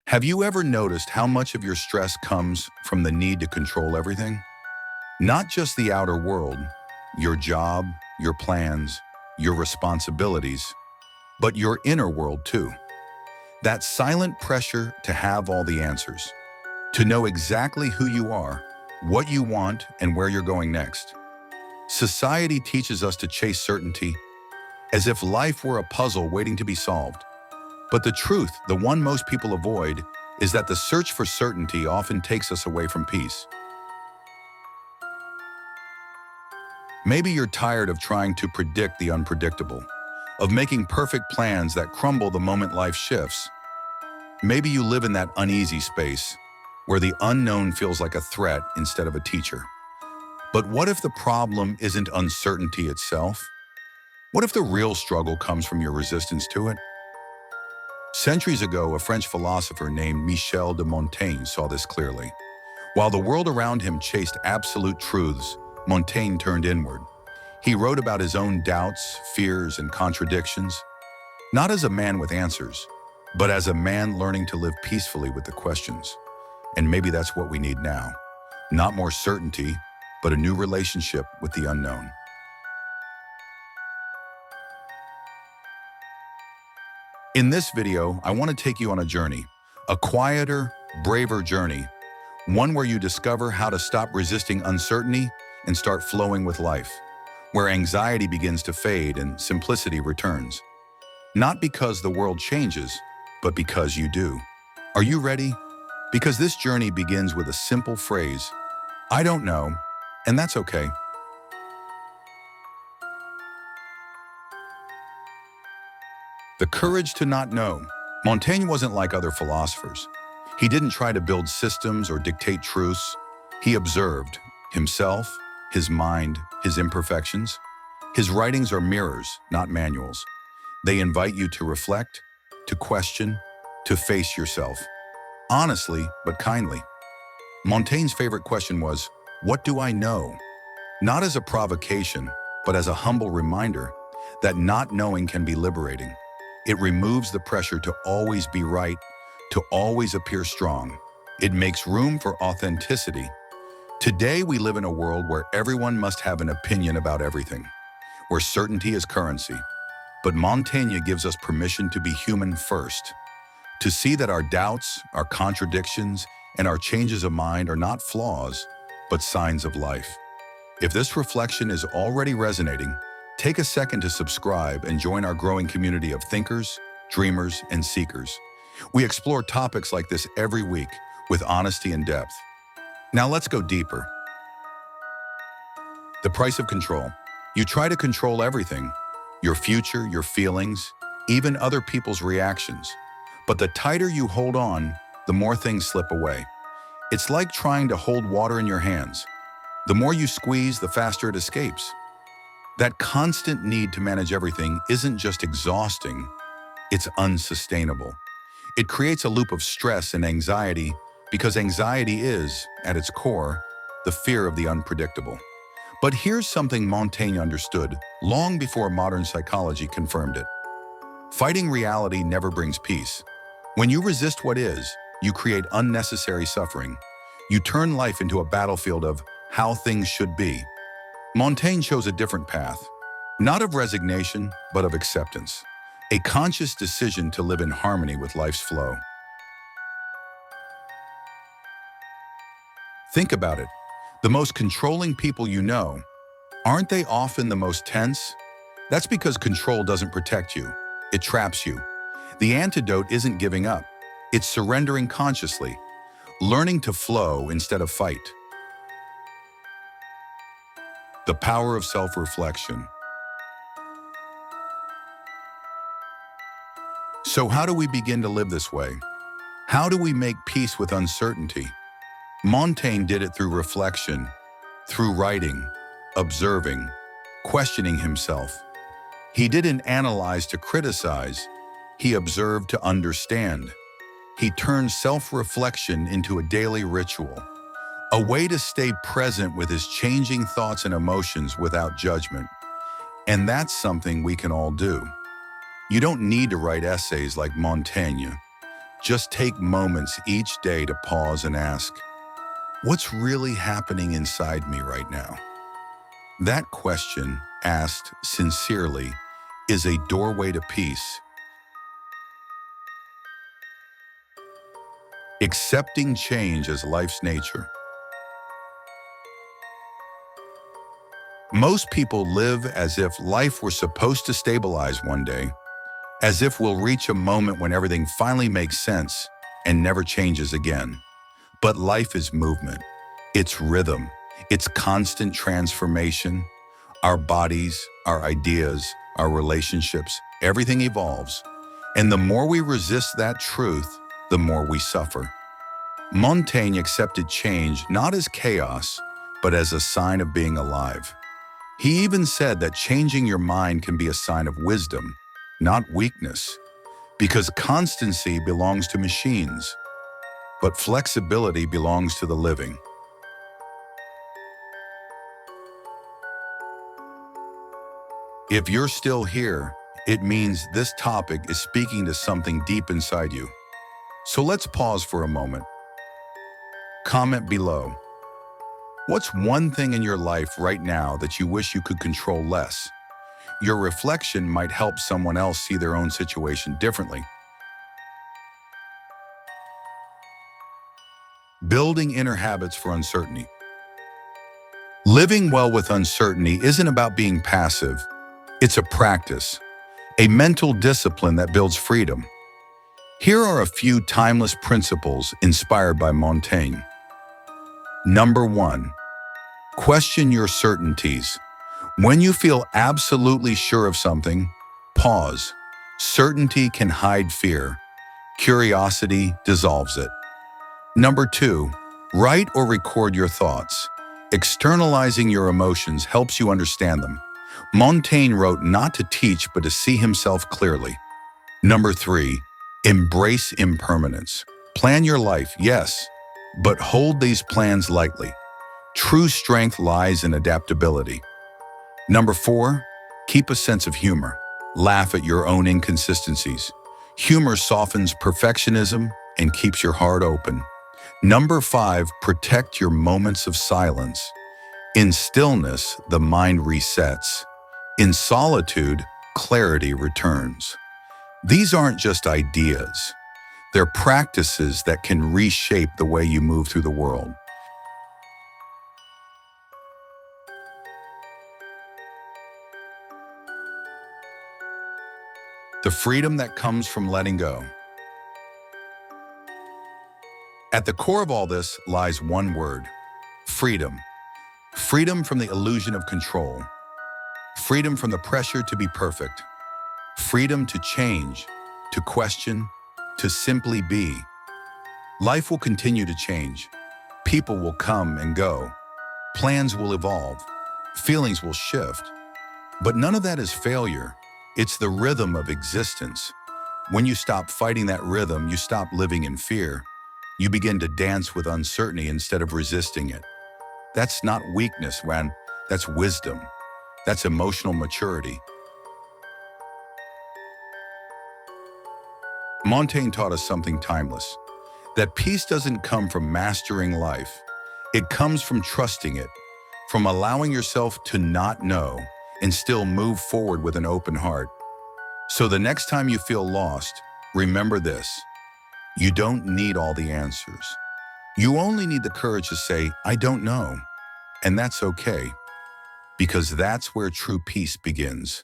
Have you ever noticed how much of your stress comes from the need to control everything? Not just the outer world, your job, your plans, your responsibilities, but your inner world too. That silent pressure to have all the answers, to know exactly who you are, what you want, and where you're going next. Society teaches us to chase certainty, as if life were a puzzle waiting to be solved. But the truth, the one most people avoid, is that the search for certainty often takes us away from peace. Maybe you're tired of trying to predict the unpredictable, of making perfect plans that crumble the moment life shifts. Maybe you live in that uneasy space where the unknown feels like a threat instead of a teacher. But what if the problem isn't uncertainty itself? What if the real struggle comes from your resistance to it? Centuries ago, a French philosopher named Michel de Montaigne saw this clearly. While the world around him chased absolute truths, Montaigne turned inward. He wrote about his own doubts, fears, and contradictions, not as a man with answers, but as a man learning to live peacefully with the questions. And maybe that's what we need now. Not more certainty, but a new relationship with the unknown. In this video, I want to take you on a journey, a quieter, braver journey, one where you discover how to stop resisting uncertainty and start flowing with life, where anxiety begins to fade and simplicity returns. Not because the world changes, but because you do. Are you ready? Because this journey begins with a simple phrase, I don't know, and that's okay. The courage to not know. Montaigne wasn't like other philosophers. He didn't try to build systems or dictate truths. He observed himself, his mind, his imperfections. His writings are mirrors, not manuals. They invite you to reflect, to question, to face yourself. Honestly, but kindly. Montaigne's favorite question was, what do I know? Not as a provocation, but as a humble reminder that not knowing can be liberating. It removes the pressure to always be right, to always appear strong. It makes room for authenticity. Today, we live in a world where everyone must have an opinion about everything, where certainty is currency. But Montaigne gives us permission to be human first, to see that our doubts, our contradictions, and our changes of mind are not flaws, but signs of life. If this reflection is already resonating, take a second to subscribe and join our growing community of thinkers, dreamers, and seekers. We explore topics like this every week with honesty and depth. Now let's go deeper. The price of control. You try to control everything, your future, your feelings, even other people's reactions. But the tighter you hold on, the more things slip away. It's like trying to hold water in your hands. The more you squeeze, the faster it escapes. That constant need to manage everything isn't just exhausting, it's unsustainable. It creates a loop of stress and anxiety because anxiety is, at its core, the fear of the unpredictable. But here's something Montaigne understood long before modern psychology confirmed it. Fighting reality never brings peace. When you resist what is, you create unnecessary suffering. You turn life into a battlefield of how things should be. Montaigne chose a different path, not of resignation, but of acceptance, a conscious decision to live in harmony with life's flow. Think about it. The most controlling people you know, aren't they often the most tense? That's because control doesn't protect you, it traps you. The antidote isn't giving up, it's surrendering consciously, learning to flow instead of fight. The power of self-reflection. So how do we begin to live this way? How do we make peace with uncertainty? Montaigne did it through reflection, through writing, observing, questioning himself. He didn't analyze to criticize, he observed to understand. He turned self-reflection into a daily ritual, a way to stay present with his changing thoughts and emotions without judgment. And that's something we can all do. You don't need to write essays like Montaigne. Just take moments each day to pause and ask, what's really happening inside me right now? That question, asked sincerely, is a doorway to peace. Accepting change as life's nature. Most people live as if life were supposed to stabilize one day, as if we'll reach a moment when everything finally makes sense and never changes again. But life is movement. It's rhythm. It's constant transformation. Our bodies, our ideas, our relationships, everything evolves. And the more we resist that truth, the more we suffer. Montaigne accepted change not as chaos, but as a sign of being alive. He even said that changing your mind can be a sign of wisdom, not weakness, because constancy belongs to machines, but flexibility belongs to the living. If you're still here, it means this topic is speaking to something deep inside you. So let's pause for a moment. Comment below. What's one thing in your life right now that you wish you could control less? Your reflection might help someone else see their own situation differently. Building inner habits for uncertainty. Living well with uncertainty isn't about being passive. It's a practice, a mental discipline that builds freedom. Here are a few timeless principles inspired by Montaigne. Number 1. Question your certainties. When you feel absolutely sure of something, pause. Certainty can hide fear. Curiosity dissolves it. Number 2. Write or record your thoughts. Externalizing your emotions helps you understand them. Montaigne wrote not to teach but to see himself clearly. Number 3. Embrace impermanence. Plan your life, yes, but hold these plans lightly. True strength lies in adaptability. Number 4. Keep a sense of humor. Laugh at your own inconsistencies. Humor softens perfectionism and keeps your heart open. Number 5. Protect your moments of silence. In stillness, the mind resets. In solitude, clarity returns. These aren't just ideas. They're practices that can reshape the way you move through the world. The freedom that comes from letting go. At the core of all this lies one word: freedom. Freedom from the illusion of control. Freedom from the pressure to be perfect. Freedom to change, to question, to simply be. Life will continue to change. People will come and go. Plans will evolve. Feelings will shift. But none of that is failure. It's the rhythm of existence. When you stop fighting that rhythm, you stop living in fear. You begin to dance with uncertainty instead of resisting it. That's not weakness, man. That's wisdom. That's emotional maturity. Montaigne taught us something timeless, that peace doesn't come from mastering life. It comes from trusting it, from allowing yourself to not know and still move forward with an open heart. So the next time you feel lost, remember this: you don't need all the answers. You only need the courage to say, I don't know. And that's okay, because that's where true peace begins.